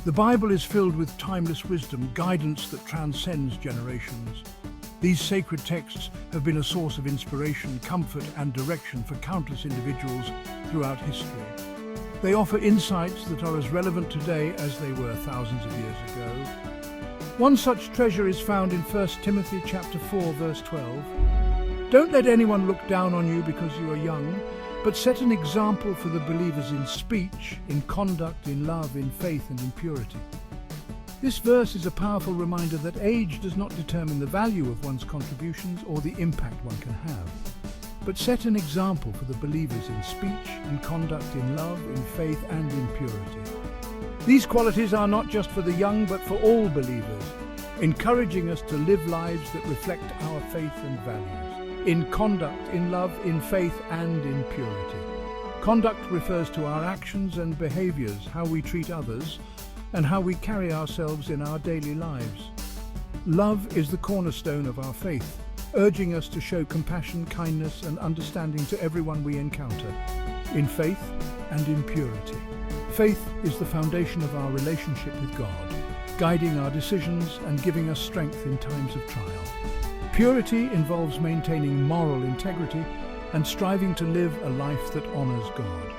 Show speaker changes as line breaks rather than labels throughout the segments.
The Bible is filled with timeless wisdom, guidance that transcends generations. These sacred texts have been a source of inspiration, comfort, and direction for countless individuals throughout history. They offer insights that are as relevant today as they were thousands of years ago. One such treasure is found in 1 Timothy chapter 4, verse 12. Don't let anyone look down on you because you are young, but set an example for the believers in speech, in conduct, in love, in faith, and in purity. This verse is a powerful reminder that age does not determine the value of one's contributions or the impact one can have, but set an example for the believers in speech, in conduct, in love, in faith, and in purity. These qualities are not just for the young, but for all believers, encouraging us to live lives that reflect our faith and values. In conduct, in love, in faith, and in purity. Conduct refers to our actions and behaviors, how we treat others, and how we carry ourselves in our daily lives. Love is the cornerstone of our faith, urging us to show compassion, kindness, and understanding to everyone we encounter. In faith and in purity. Faith is the foundation of our relationship with God, guiding our decisions and giving us strength in times of trial. Purity involves maintaining moral integrity and striving to live a life that honors God.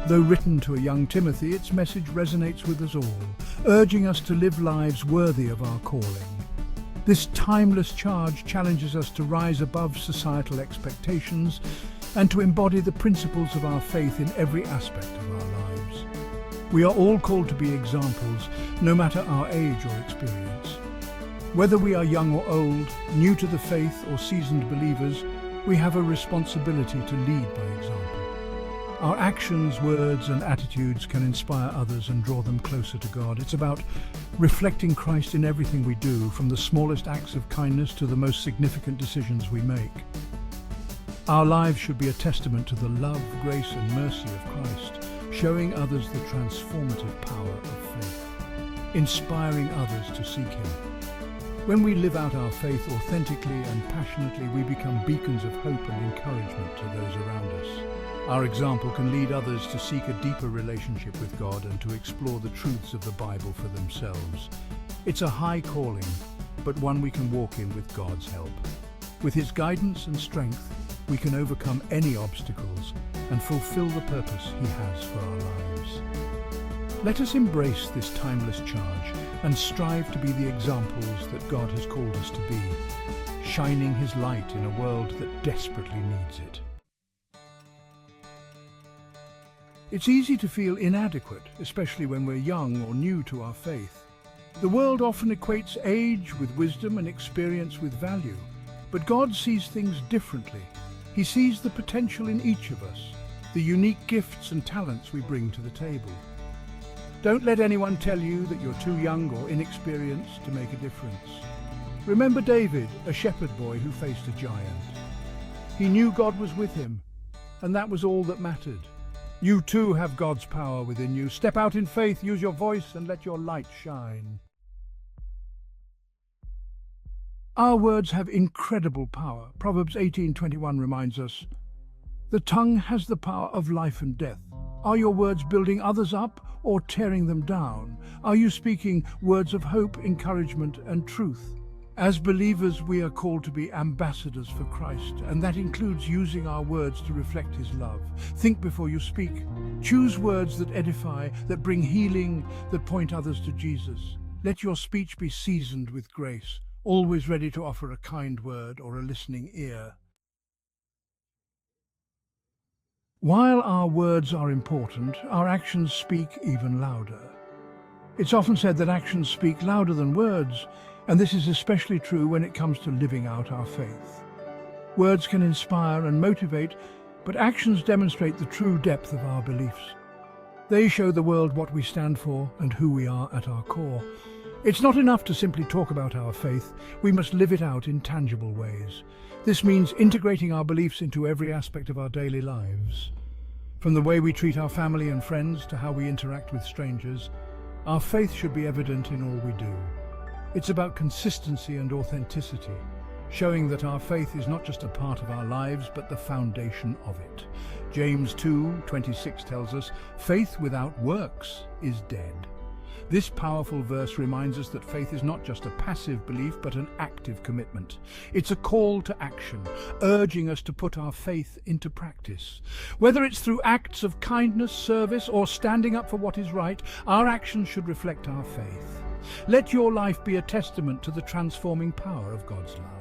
Though written to a young Timothy, its message resonates with us all, urging us to live lives worthy of our calling. This timeless charge challenges us to rise above societal expectations and to embody the principles of our faith in every aspect of our lives. We are all called to be examples, no matter our age or experience. Whether we are young or old, new to the faith or seasoned believers, we have a responsibility to lead by example. Our actions, words, and attitudes can inspire others and draw them closer to God. It's about reflecting Christ in everything we do, from the smallest acts of kindness to the most significant decisions we make. Our lives should be a testament to the love, grace, and mercy of Christ, showing others the transformative power of faith, inspiring others to seek Him. When we live out our faith authentically and passionately, we become beacons of hope and encouragement to those around us. Our example can lead others to seek a deeper relationship with God and to explore the truths of the Bible for themselves. It's a high calling, but one we can walk in with God's help. With His guidance and strength, we can overcome any obstacles and fulfill the purpose He has for our lives. Let us embrace this timeless charge and strive to be the examples that God has called us to be, shining His light in a world that desperately needs it. It's easy to feel inadequate, especially when we're young or new to our faith. The world often equates age with wisdom and experience with value, but God sees things differently. He sees the potential in each of us, the unique gifts and talents we bring to the table. Don't let anyone tell you that you're too young or inexperienced to make a difference. Remember David, a shepherd boy who faced a giant. He knew God was with him, and that was all that mattered. You too have God's power within you. Step out in faith, use your voice, and let your light shine. Our words have incredible power. Proverbs 18:21 reminds us, "The tongue has the power of life and death." Are your words building others up or tearing them down? Are you speaking words of hope, encouragement, and truth? As believers, we are called to be ambassadors for Christ, and that includes using our words to reflect His love. Think before you speak. Choose words that edify, that bring healing, that point others to Jesus. Let your speech be seasoned with grace, always ready to offer a kind word or a listening ear. While our words are important, our actions speak even louder. It's often said that actions speak louder than words, and this is especially true when it comes to living out our faith. Words can inspire and motivate, but actions demonstrate the true depth of our beliefs. They show the world what we stand for and who we are at our core. It's not enough to simply talk about our faith, we must live it out in tangible ways. This means integrating our beliefs into every aspect of our daily lives. From the way we treat our family and friends to how we interact with strangers, our faith should be evident in all we do. It's about consistency and authenticity, showing that our faith is not just a part of our lives, but the foundation of it. James 2:26 tells us, "Faith without works is dead." This powerful verse reminds us that faith is not just a passive belief, but an active commitment. It's a call to action, urging us to put our faith into practice. Whether it's through acts of kindness, service, or standing up for what is right, our actions should reflect our faith. Let your life be a testament to the transforming power of God's love.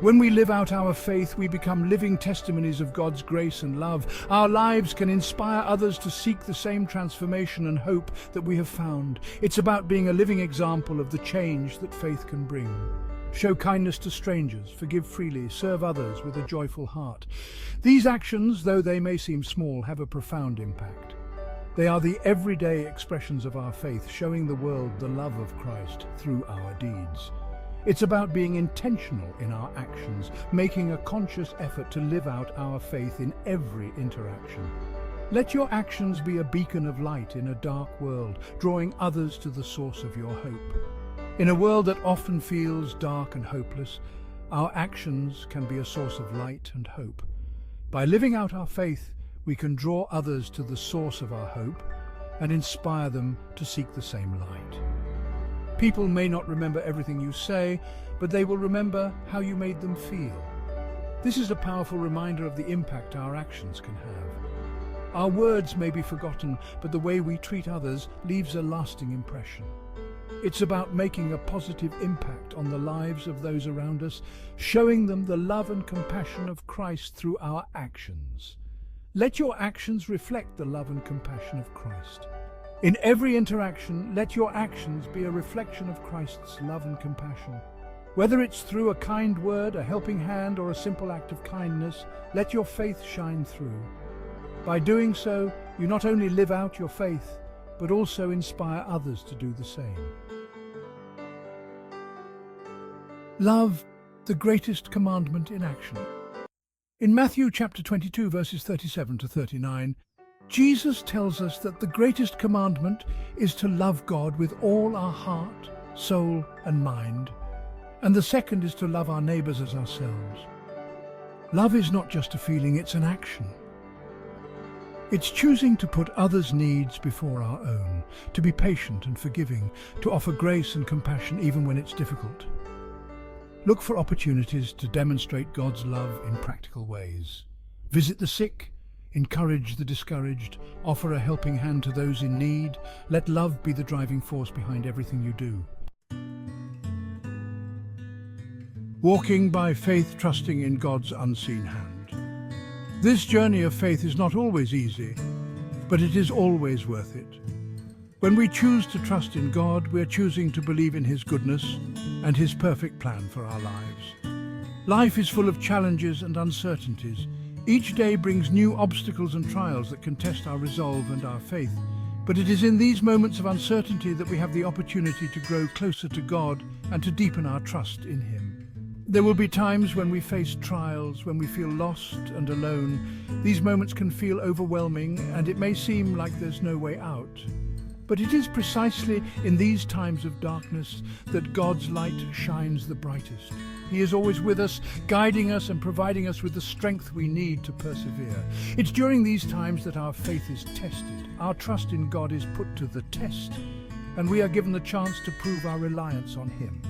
When we live out our faith, we become living testimonies of God's grace and love. Our lives can inspire others to seek the same transformation and hope that we have found. It's about being a living example of the change that faith can bring. Show kindness to strangers, forgive freely, serve others with a joyful heart. These actions, though they may seem small, have a profound impact. They are the everyday expressions of our faith, showing the world the love of Christ through our deeds. It's about being intentional in our actions, making a conscious effort to live out our faith in every interaction. Let your actions be a beacon of light in a dark world, drawing others to the source of your hope. In a world that often feels dark and hopeless, our actions can be a source of light and hope. By living out our faith, we can draw others to the source of our hope and inspire them to seek the same light. People may not remember everything you say, but they will remember how you made them feel. This is a powerful reminder of the impact our actions can have. Our words may be forgotten, but the way we treat others leaves a lasting impression. It's about making a positive impact on the lives of those around us, showing them the love and compassion of Christ through our actions. Let your actions reflect the love and compassion of Christ. In every interaction, let your actions be a reflection of Christ's love and compassion. Whether it's through a kind word, a helping hand, or a simple act of kindness, let your faith shine through. By doing so, you not only live out your faith, but also inspire others to do the same. Love, the greatest commandment in action. In Matthew chapter 22, verses 37 to 39, Jesus tells us that the greatest commandment is to love God with all our heart, soul, and mind, and the second is to love our neighbors as ourselves. Love is not just a feeling, it's an action. It's choosing to put others' needs before our own, to be patient and forgiving, to offer grace and compassion even when it's difficult. Look for opportunities to demonstrate God's love in practical ways. Visit the sick, encourage the discouraged, offer a helping hand to those in need. Let love be the driving force behind everything you do. Walking by faith, trusting in God's unseen hand. This journey of faith is not always easy, but it is always worth it. When we choose to trust in God, we're choosing to believe in His goodness and His perfect plan for our lives. Life is full of challenges and uncertainties. Each day brings new obstacles and trials that can test our resolve and our faith. But it is in these moments of uncertainty that we have the opportunity to grow closer to God and to deepen our trust in Him. There will be times when we face trials, when we feel lost and alone. These moments can feel overwhelming, and it may seem like there's no way out. But it is precisely in these times of darkness that God's light shines the brightest. He is always with us, guiding us and providing us with the strength we need to persevere. It's during these times that our faith is tested. Our trust in God is put to the test, and we are given the chance to prove our reliance on Him.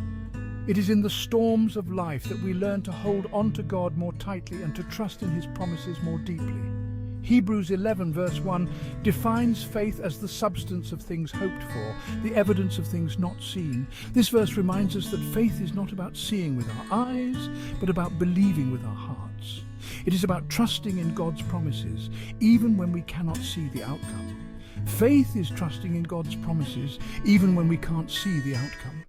It is in the storms of life that we learn to hold on to God more tightly and to trust in His promises more deeply. Hebrews 11 verse 1 defines faith as the substance of things hoped for, the evidence of things not seen. This verse reminds us that faith is not about seeing with our eyes, but about believing with our hearts. It is about trusting in God's promises, even when we cannot see the outcome. Faith is trusting in God's promises, even when we can't see the outcome.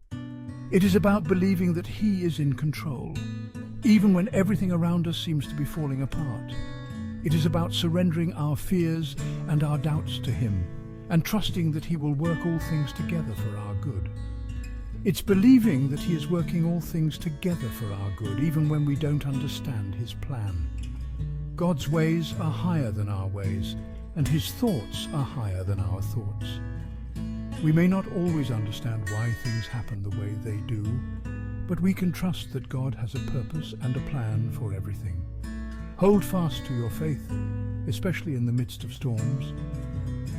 It is about believing that He is in control, even when everything around us seems to be falling apart. It is about surrendering our fears and our doubts to Him and trusting that He will work all things together for our good. It's believing that He is working all things together for our good, even when we don't understand His plan. God's ways are higher than our ways, and His thoughts are higher than our thoughts. We may not always understand why things happen the way they do, but we can trust that God has a purpose and a plan for everything. Hold fast to your faith, especially in the midst of storms.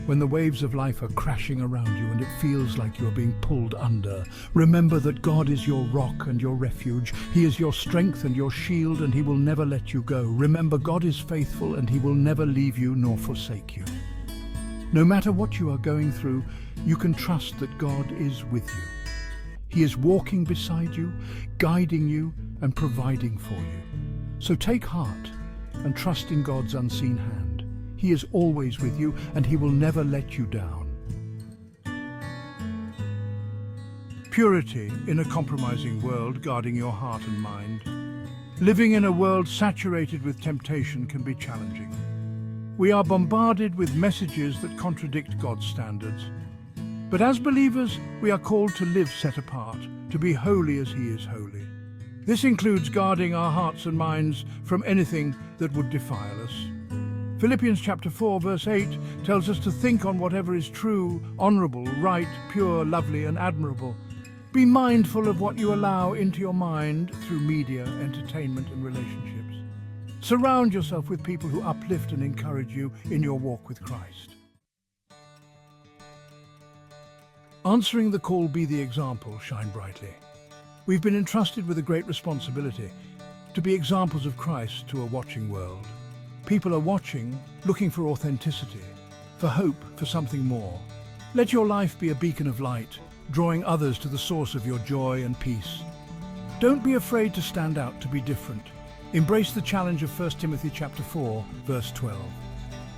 When the waves of life are crashing around you and it feels like you're being pulled under, remember that God is your rock and your refuge. He is your strength and your shield, and He will never let you go. Remember, God is faithful and He will never leave you nor forsake you. No matter what you are going through, you can trust that God is with you. He is walking beside you, guiding you and providing for you. So take heart and trust in God's unseen hand. He is always with you and He will never let you down. Purity in a compromising world, guarding your heart and mind. Living in a world saturated with temptation can be challenging. We are bombarded with messages that contradict God's standards. But as believers, we are called to live set apart, to be holy as He is holy. This includes guarding our hearts and minds from anything that would defile us. Philippians chapter 4 verse 8 tells us to think on whatever is true, honorable, right, pure, lovely and admirable. Be mindful of what you allow into your mind through media, entertainment and relationships. Surround yourself with people who uplift and encourage you in your walk with Christ. Answering the call, be the example, shine brightly. We've been entrusted with a great responsibility to be examples of Christ to a watching world. People are watching, looking for authenticity, for hope, for something more. Let your life be a beacon of light, drawing others to the source of your joy and peace. Don't be afraid to stand out, to be different. Embrace the challenge of 1 Timothy chapter 4, verse 12.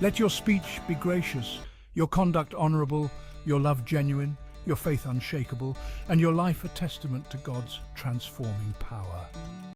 Let your speech be gracious, your conduct honorable, your love genuine, your faith unshakable, and your life a testament to God's transforming power.